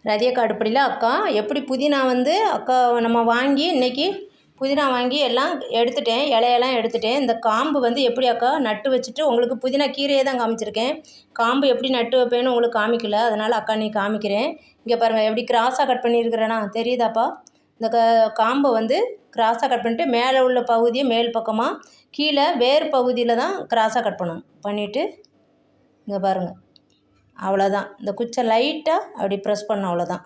ரதியக்கா அடுப்படியில் அக்கா எப்படி புதினா வந்து அக்கா நம்ம வாங்கி இன்றைக்கி புதினா வாங்கி எல்லாம் எடுத்துட்டேன், இலையெல்லாம் எடுத்துட்டேன். இந்த காம்பு வந்து எப்படி அக்கா நட்டு வச்சுட்டு உங்களுக்கு புதினா கீரையை தான் காமிச்சிருக்கேன். காம்பு எப்படி நட்டு வைப்பேன்னு உங்களுக்கு காமிக்கல, அதனால் அக்கா நீ காமிக்கிறேன். இங்கே பாருங்கள் எப்படி கிராஸாக கட் பண்ணியிருக்கிறேன்னா தெரியுதாப்பா? இந்த காம்பை வந்து கிராஸாக கட் பண்ணிட்டு மேலே உள்ள பகுதியை மேல் பக்கமாக கீழே வேர் பகுதியில் தான் கிராஸாக கட் பண்ணணும். பண்ணிவிட்டு இங்கே பாருங்கள், அவ்வளோதான். இந்த குச்சை லைட்டாக அப்படி ப்ரெஸ் பண்ண, அவ்வளோதான்.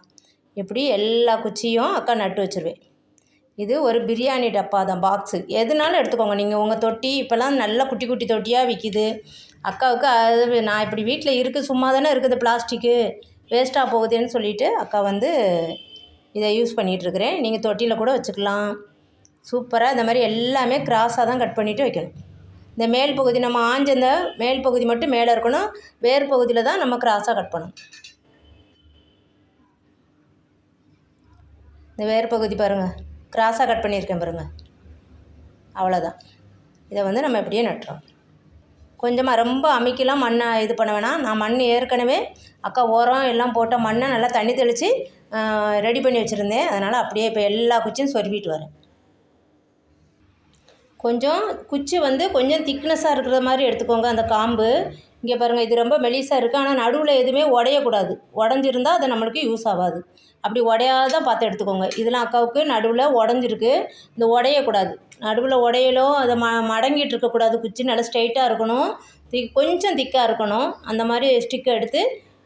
இப்படி எல்லா குச்சியும் அக்கா நட்டு வச்சுருவேன். இது ஒரு பிரியாணி டப்பா தான், பாக்ஸு. எதுனாலும் எடுத்துக்கோங்க நீங்கள். உங்கள் தொட்டி இப்போல்லாம் நல்லா குட்டி குட்டி தொட்டியாக விற்கிது. அக்காவுக்கு அது நான் இப்படி வீட்டில் இருக்குது, சும்மா தானே இருக்குது, பிளாஸ்டிக்கு வேஸ்ட்டாக போகுதுன்னு சொல்லிவிட்டு அக்கா வந்து இதை யூஸ் பண்ணிகிட்ருக்கிறேன். நீங்கள் தொட்டியில் கூட வச்சுக்கலாம். சூப்பராக இந்த மாதிரி எல்லாமே கிராஸாக தான் கட் பண்ணிவிட்டு வைக்கணும். இந்த மேல் பகுதி நம்ம ஆஞ்ச இந்த மேல் பகுதி மட்டும் மேலே இருக்கணும், வேர் பகுதியில் தான் நம்ம கிராஸாக கட் பண்ணணும். இந்த வேர் பகுதி பாருங்கள், கிராஸாக கட் பண்ணியிருக்கேன் பாருங்கள், அவ்வளோதான். இதை வந்து நம்ம இப்படியே நட்டுறோம். கொஞ்சமாக ரொம்ப அமைக்கலாம் மண்ணை இது பண்ண வேணாம். நான் மண் ஏற்கனவே அக்கா உரம் எல்லாம் போட்ட மண்ணை நல்லா தண்ணி தெளித்து ரெடி பண்ணி வச்சுருந்தேன். அதனால் அப்படியே இப்போ எல்லா குச்சியும் சொருவிட்டு வரேன். கொஞ்சம் குச்சி வந்து கொஞ்சம் திக்னஸாக இருக்கிற மாதிரி எடுத்துக்கோங்க. அந்த காம்பு இங்கே பாருங்கள், இது ரொம்ப மெலிசாக இருக்குது. ஆனால் நடுவில் எதுவுமே உடையக்கூடாது. உடஞ்சிருந்தால் அது நம்மளுக்கு யூஸ் ஆகாது. அப்படி உடையாத பார்த்து எடுத்துக்கோங்க. இதெல்லாம் அக்காவுக்கு நடுவில் உடஞ்சிருக்கு, இந்த உடையக்கூடாது. நடுவில் உடையலோ அதை மடங்கிட்டு இருக்கக்கூடாது. குச்சி நல்லா ஸ்ட்ரைட்டாக இருக்கணும், கொஞ்சம் திக்காக இருக்கணும். அந்த மாதிரி ஸ்டிக்கை எடுத்து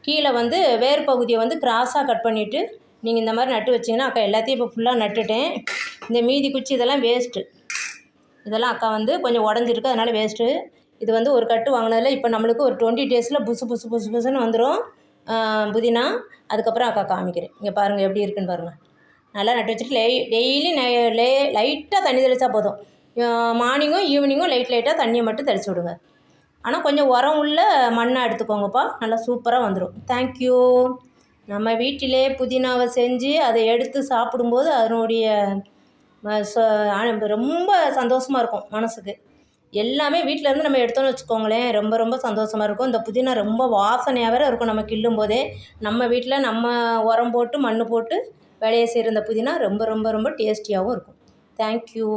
கீழே வந்து வேர் பகுதியை வந்து கிராஸாக கட் பண்ணிவிட்டு நீங்கள் இந்த மாதிரி நட்டு வச்சிங்கன்னா, அக்கா எல்லாத்தையும் இப்போ ஃபுல்லாக நட்டுட்டேன். இந்த மீதி குச்சி இதெல்லாம் வேஸ்ட்டு. இதெல்லாம் அக்கா வந்து கொஞ்சம் உடஞ்சிருக்கு, அதனால் வேஸ்ட்டு. இது வந்து ஒரு கட்டு வாங்கினதில் இப்போ நம்மளுக்கு ஒரு 20 டேஸில் புதுசு புதுசு புதுசு புதுசுன்னு வந்துடும் புதினா. அதுக்கப்புறம் அக்கா காமிக்கிறேன். இங்கே பாருங்கள் எப்படி இருக்குன்னு பாருங்கள். நல்லா நட்டு வச்சுட்டு டெய்லி லைட்டாக தண்ணி தெளித்தா போதும். மார்னிங்கும் ஈவினிங்கும் லைட்டாக தண்ணியை மட்டும் தெளித்து விடுங்க. ஆனால் கொஞ்சம் உரம் உள்ள மண்ணாக எடுத்துக்கோங்கப்பா, நல்லா சூப்பராக வந்துடும். தேங்க்யூ. நம்ம வீட்டிலே புதினாவை செஞ்சு அதை எடுத்து சாப்பிடும்போது அதனுடைய ரொம்ப சந்தோஷமாக இருக்கும் மனதுக்கு. எல்லாமே வீட்டிலேருந்து நம்ம எடுத்தோன்னு வச்சுக்கோங்களேன், ரொம்ப ரொம்ப சந்தோஷமாக இருக்கும். இந்த புதினா ரொம்ப வாசனையாக வேறு இருக்கும். நம்ம கிள்ளும் போதே நம்ம வீட்டில் நம்ம உரம் போட்டு மண் போட்டு வேலையை செய்கிற இந்த புதினா ரொம்ப ரொம்ப ரொம்ப டேஸ்டியாகவும் இருக்கும். தேங்க்யூ.